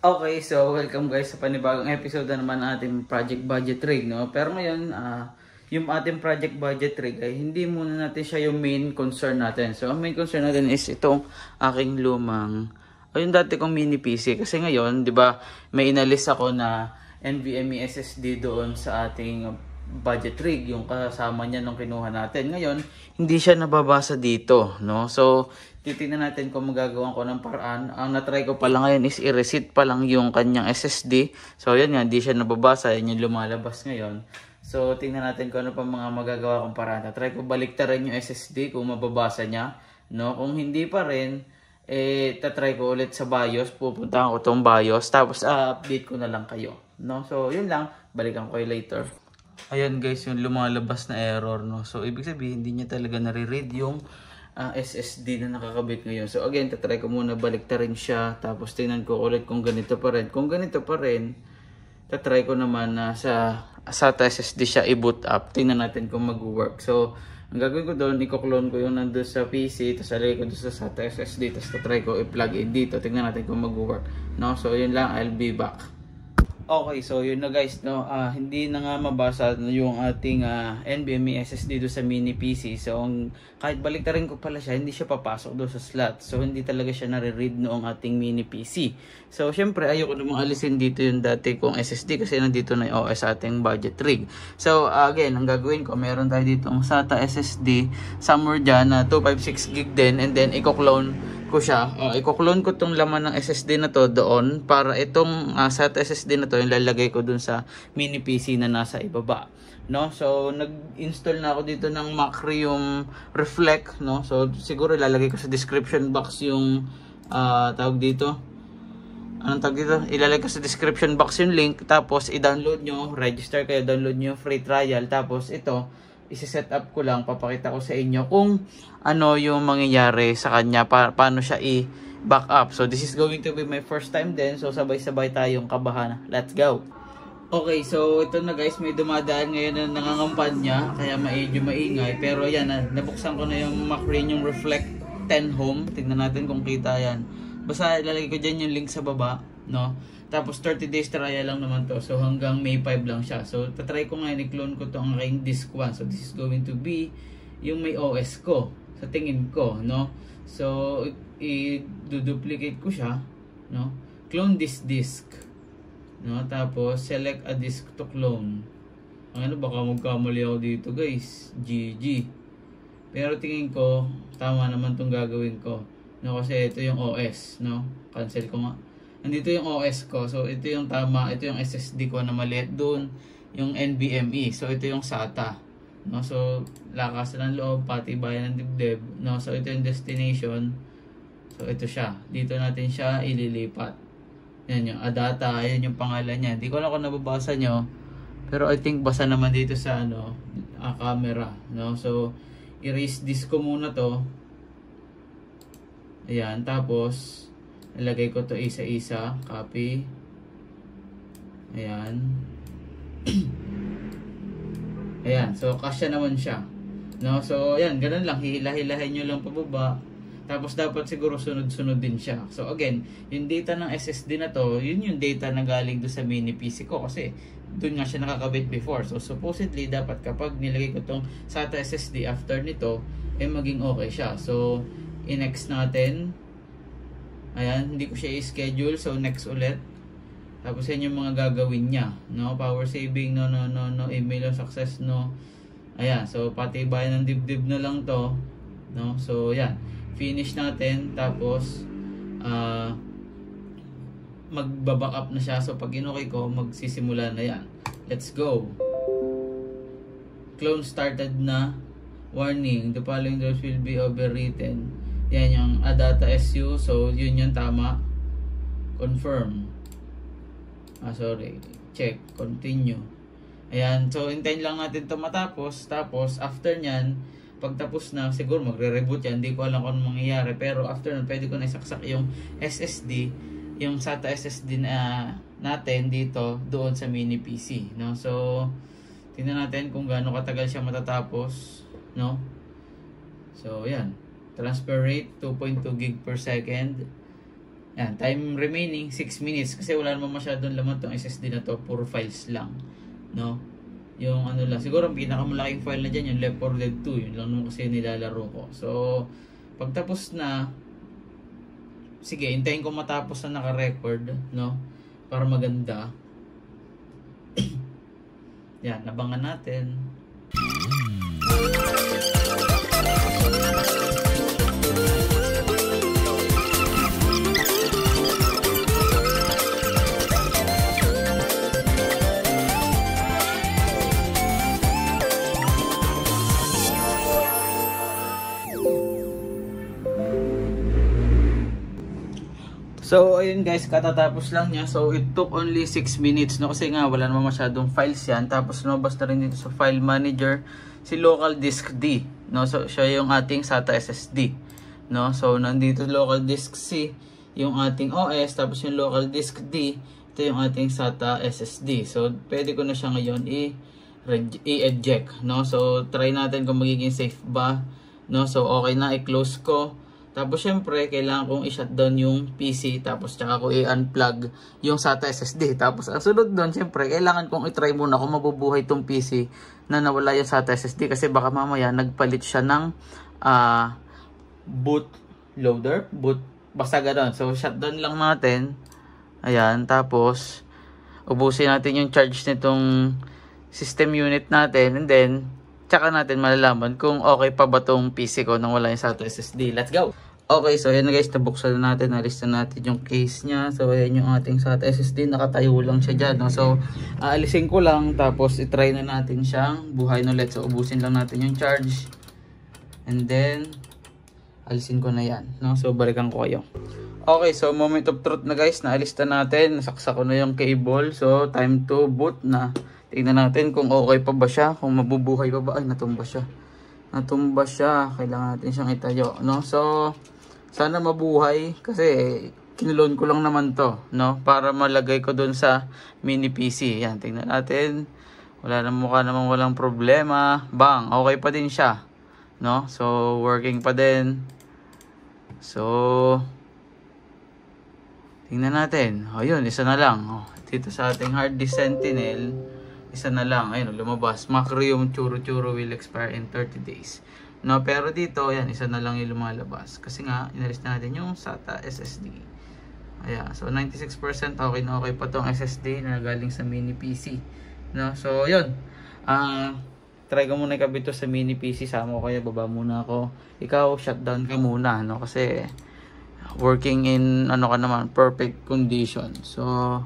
Okay, so welcome guys sa panibagong episode na naman ng ating Project Budget Rig, no? Pero ngayon, yung ating Project Budget Rig ay hindi muna natin siya yung main concern natin. So, ang main concern natin is itong aking lumang, o yung dati kong mini PC. Kasi ngayon, di ba, may inalis ako na NVMe SSD doon sa ating budget rig, yung kasama niya nung kinuha natin. Ngayon, hindi siya nababasa dito, no? So, titingnan natin kung magagawa ko ng paraan. Ang na-try ko pala ngayon is i-reset pa lang yung kanyang SSD. So, yan nga, hindi siya nababasa. Yan yung lumalabas ngayon. So, tingnan natin kung ano pa mga magagawa kong paraan. Na-try ko baliktarin yung SSD kung mababasa niya, no? Kung hindi pa rin, tatry ko ulit sa BIOS. Pupuntahan ko tong BIOS. Tapos, update ko na lang kayo, no? So, yun lang. Balikan ko later. Ayan guys, yung lumalabas na error, no? So, ibig sabihin, hindi niya talaga nare-read yung SSD na nakakabit ngayon. So, again, tatry ko muna baliktarin siya. Tapos, tingnan ko ulit kung ganito pa rin. Kung ganito pa rin, tatry ko naman na sa SATA SSD siya i-boot up. Tingnan natin kung mag-work. So, ang gagawin ko doon, i-clone ko yung nandun sa PC. Tapos, alay ko doon sa SATA SSD. Tapos, tatry ko i-plug in dito. Tingnan natin kung mag-work. No? So, yun lang. I'll be back. Okay, so yun na guys, no, hindi na nga mabasa yung ating NVMe SSD do sa mini PC. So, kahit baliktarin ko pala siya, hindi siya papasok do sa slot. So, hindi talaga siya nare-read noong ating mini PC. So, syempre, ayoko namang alisin dito yung dati kong SSD kasi nandito na yung OS sa ating budget rig. So, again, ang gagawin ko, meron tayo dito ang SATA SSD, somewhere dyan na 256GB din, and then i-clone ko siya. I-clone ko tong laman ng SSD na to doon para itong SATA SSD na to yung lalagay ko dun sa mini PC na nasa ibaba, no? So nag-install na ako dito ng Macrium Reflect, no? So siguro ilalagay ko sa description box yung tawag dito. Anong tawag dito? Ilalagay ko sa description box yung link, tapos i-download nyo, register kayo, download nyo yung free trial, tapos ito isi-set up ko lang, papakita ko sa inyo kung ano yung mangyayari sa kanya, paano siya i-back up. So this is going to be my first time din, so sabay-sabay tayong kabahan. Let's go! Okay, so ito na guys, may dumadaan ngayon na nangangampanya, kaya medyo maingay, pero yan, nabuksan ko na yung Macrium Reflect 10 Home. Tignan natin kung kita yan. Basta ilalagay ko dyan yung link sa baba, no? Tapos 30 days trial lang naman to. So hanggang May 5 lang siya. So tatry ko ngayon, i-clone ko to ang aking disk 1. So this is going to be yung may OS ko sa tingin ko, no? So i-duplicate ko siya, no? Clone this disk, no? Tapos select a disk to clone. Ano, baka magkamali ako dito guys. GG. Pero tingin ko tama naman tong gagawin ko, no? Kasi ito yung OS, no? Cancel ko nga. Nandito yung OS ko. So, ito yung tama. Ito yung SSD ko na maliit doon. Yung NVMe. So, ito yung SATA. No? So, lakas ng loob, pati bayan ng dibdib. No? So, ito yung destination. So, ito siya. Dito natin siya ililipat. Yan yung Adata. Yan yung pangalan niya. Hindi ko alam kung nababasa nyo. Pero I think basa naman dito sa camera. No? So, erase disk ko muna to. Ayan. Tapos, ilagay ko to isa-isa, copy. Ayan. Ayan, so kasya naman siya. No, so ayan, ganun lang, hihila-hilahin nyo lang pababa. Tapos dapat siguro sunod-sunod din siya. So again, yung data ng SSD na to, yun yung data na galing do sa mini PC ko kasi doon nga siya nakakabit before. So supposedly dapat kapag nilagay ko tong SATA SSD after nito, maging okay siya. So i-next natin. Ayan, hindi ko siya i-schedule. So, next ulit. Tapos, yan yung mga gagawin niya. No? Power saving, no. Email of success, no. Ayan. So, pati bayan ng dibdib na lang to. No? So, yan. Finish natin. Tapos, magbaback up na siya. So, pag inokay ko, magsisimula na yan. Let's go. Clone started na. Warning, the following doors will be overwritten. Yan yung Adata SU. So, yun yung tama. Confirm. Sorry. Check. Continue. Ayan. So, hintayin lang natin ito matapos. Tapos, after nyan, pagtapos na, siguro magre-reboot yan. Hindi ko alam kung anong mangyayari. Pero, after nun, pwede ko na isaksak yung SSD. Yung SATA SSD na natin dito, doon sa mini PC. No? So, tingnan natin kung gaano katagal siya matatapos. No? So, yan. Transfer rate 2.2 gig per second. Yan, time remaining 6 minutes kasi wala naman masyadong laman tong SSD na to, puro files lang, no? Yung ano lang, siguro ang pinakamalaking file na dyan, yung Left 4 Dead 2, yun lang naman kasi nilalaro ko. So, pagtapos na, sige, hintayin ko matapos na naka-record, no? Para maganda. Yan, nabangan natin. So, ayun guys, katatapos lang niya. So, it took only 6 minutes, no? Kasi nga, wala naman masyadong files yan. Tapos, lumabas na rin dito sa file manager si local disk D, no? So, siya yung ating SATA SSD, no? So, nandito local disk C, yung ating OS. Tapos, yung local disk D, ito yung ating SATA SSD. So, pwede ko na siya ngayon i-eject, no? So, try natin kung magiging safe ba, no? So, okay na, i-close ko. Tapos syempre, kailangan kong i-shutdown yung PC. Tapos tsaka ko i-unplug yung SATA SSD. Tapos ang sunod doon, syempre, kailangan kong i-try muna kung mabubuhay itong PC na nawala yung SATA SSD. Kasi baka mamaya nagpalit siya ng boot loader. Basta gano'n. So shutdown lang natin. Ayan. Tapos ubusin natin yung charge nitong system unit natin. And then tsaka natin malalaman kung okay pa ba tong PC ko nang wala yung SATA SSD. Let's go! Okay, so ayan na guys, nabuksan na natin, nalista natin yung case niya. So ayan yung ating SATA SSD, nakatayo lang siya dyan, no? So aalisin ko lang, tapos itry na natin siyang buhayin ulit. So ubusin lang natin yung charge. And then alisin ko na yan, no? So balikan ko kayo. Okay, so moment of truth na guys, naalista natin, nasaksak ko na yung cable. So time to boot na. Tingnan natin kung okay pa ba siya, kung mabubuhay pa ba. Ay, natumba siya. Natumba siya. Kailangan natin siyang itayo, no? So, sana mabuhay kasi kinulon ko lang naman to, no? Para malagay ko dun sa mini PC. Yan, tingnan natin. Wala na, mukha namang walang problema. Bang, okay pa din siya, no? So, working pa din. So, tingnan natin. O, yun, isa na lang. O, dito sa ating hard disk Sentinel, isa na lang. Ayun, lumabas. Macrium Churu will expire in 30 days. No, pero dito, ayan, isa na lang yung lumalabas. Kasi nga, inalis na natin yung SATA SSD. Ayan, so 96% okay na okay pa tong SSD na galing sa mini PC. No, so yun. Try ko muna ikabit to sa mini PC. Sama ko kaya, baba muna ako. Ikaw, shutdown ka muna, no? Kasi working in, ano ka naman, perfect condition. So,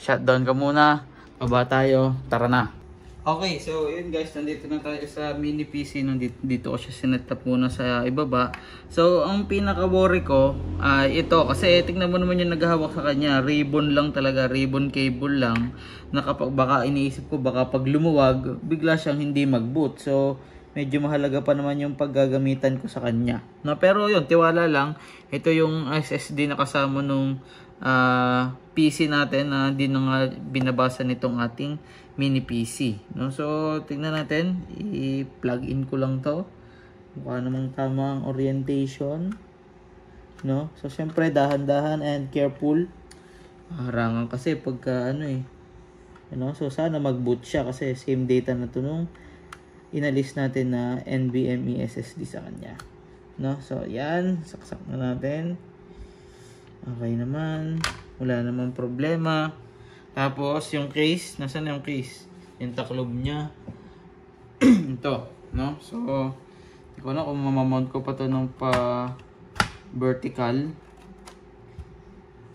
shutdown ka muna. Baba tayo, tara na. Okay, so yun guys, nandito na tayo sa mini PC. Dito ko siya sinetap muna sa ibaba. So, ang pinaka-worry ko, ito. Kasi tingnan mo naman yung naghahawak sa kanya. Ribbon lang talaga, ribbon cable lang. Na kapag baka iniisip ko, baka pag lumuwag, bigla siyang hindi mag-boot. So, medyo mahalaga pa naman yung paggagamitan ko sa kanya. No, pero yun, tiwala lang. Ito yung SSD na kasama nung PC natin na di na nga binabasa nitong ating mini PC, no? So tingnan natin, i-plug in ko lang to. Mukha namang tamang orientation, no? So syempre dahan-dahan and careful. Harangan kasi pagka ano ano, so sana mag-boot siya kasi same data na to nung inalis natin na NVMe SSD sa kanya, no? So yan, saksak na natin. Okay naman, wala namang problema. Tapos yung case, nasaan yung case? Yung taklob niya. Ito, no? So, hindi ko na kung mamamount ko pa to ng pa vertical.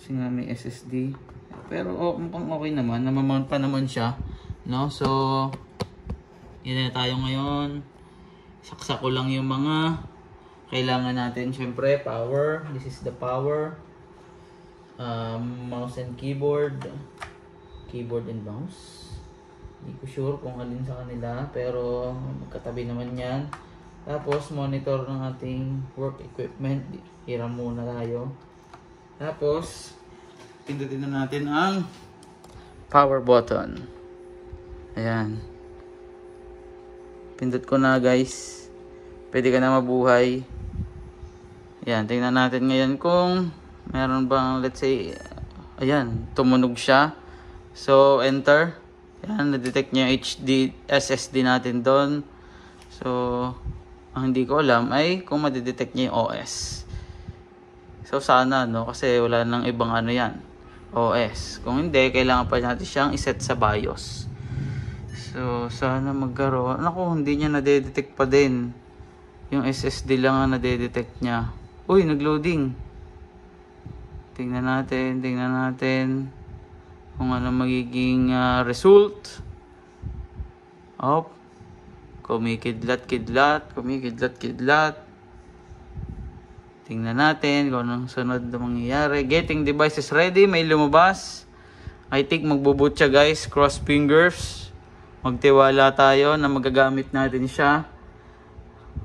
Kasi nga may SSD. Pero mukhang okay naman, namamount pa naman siya, no? So, yun na tayo ngayon. Saksak ko lang yung mga kailangan natin. Syempre, power. This is the power. Mouse and keyboard and mouse. Hindi ko sure kung alin sa kanila, pero magkatabi naman yan. Tapos monitor ng ating work equipment, hiram muna tayo. Tapos pindutin na natin ang power button. Ayan, pindot ko na guys, pwede ka na mabuhay. Ayan, tingnan natin ngayon kung Meron bang, let's say, ayan, tumunog siya. So, enter. Yan, na-detect niya yung SSD natin doon. So, ang hindi ko alam ay kung madidetect niya yung OS. So, sana, no? Kasi wala nang ibang ano yan. OS. Kung hindi, kailangan pa natin siyang iset sa BIOS. So, sana magkaroon. Naku, hindi niya nadedetect pa din. Yung SSD lang ang nadedetect niya. Uy, nagloading. Tingnan natin kung ano magiging result. Op. Kumikidlat-kidlat. Tingnan natin kung anong sunod na mangyayari. Getting devices ready. May lumabas. I think magbo-boot siya, guys. Cross fingers. Magtiwala tayo na magagamit natin siya.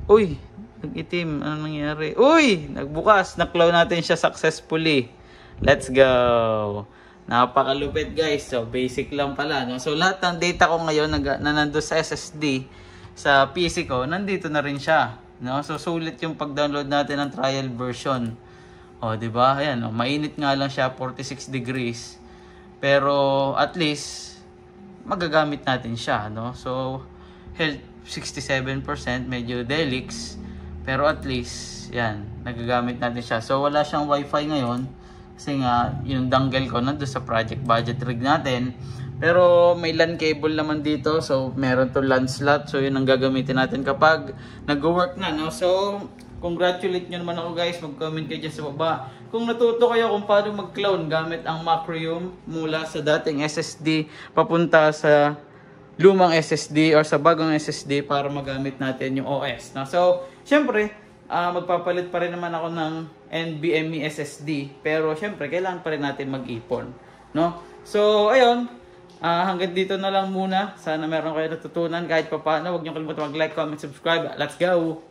Uy, nag-itim. Anong nangyari? Uy, nagbukas. Naklaw natin siya successfully. Let's go. Napakalupit, guys. So, basic lang pala, no? So, lahat ng data ko ngayon na nandun sa SSD, sa PC ko, nandito na rin siya, no? So, sulit yung pag-download natin ng trial version. O, diba? Ayan, no? Mainit nga lang siya, 46 degrees. Pero, at least, magagamit natin siya, no? So, health 67%, medyo delix. Pero, at least, yan, nagagamit natin siya. So, wala siyang wifi ngayon. Kasi nga, yung dongle ko nandun sa project budget rig natin. Pero may LAN cable naman dito. So, meron to LAN slot. So, yun ang gagamitin natin kapag nag-work na, no? So, congratulate nyo naman ako, guys. Mag-comment kayo dyan sa baba. Kung natuto kayo kung paano mag-clone gamit ang Macrium mula sa dating SSD papunta sa lumang SSD or sa bagong SSD para magamit natin yung OS. No? So, syempre, magpapalit pa rin naman ako ng NVMe SSD. Pero syempre, kailangan pa rin natin mag-ipon. No? So, ayun. Hanggang dito na lang muna. Sana meron kayo natutunan kahit pa paano. Huwag niyo kalimutan mag-like, comment, subscribe. Let's go!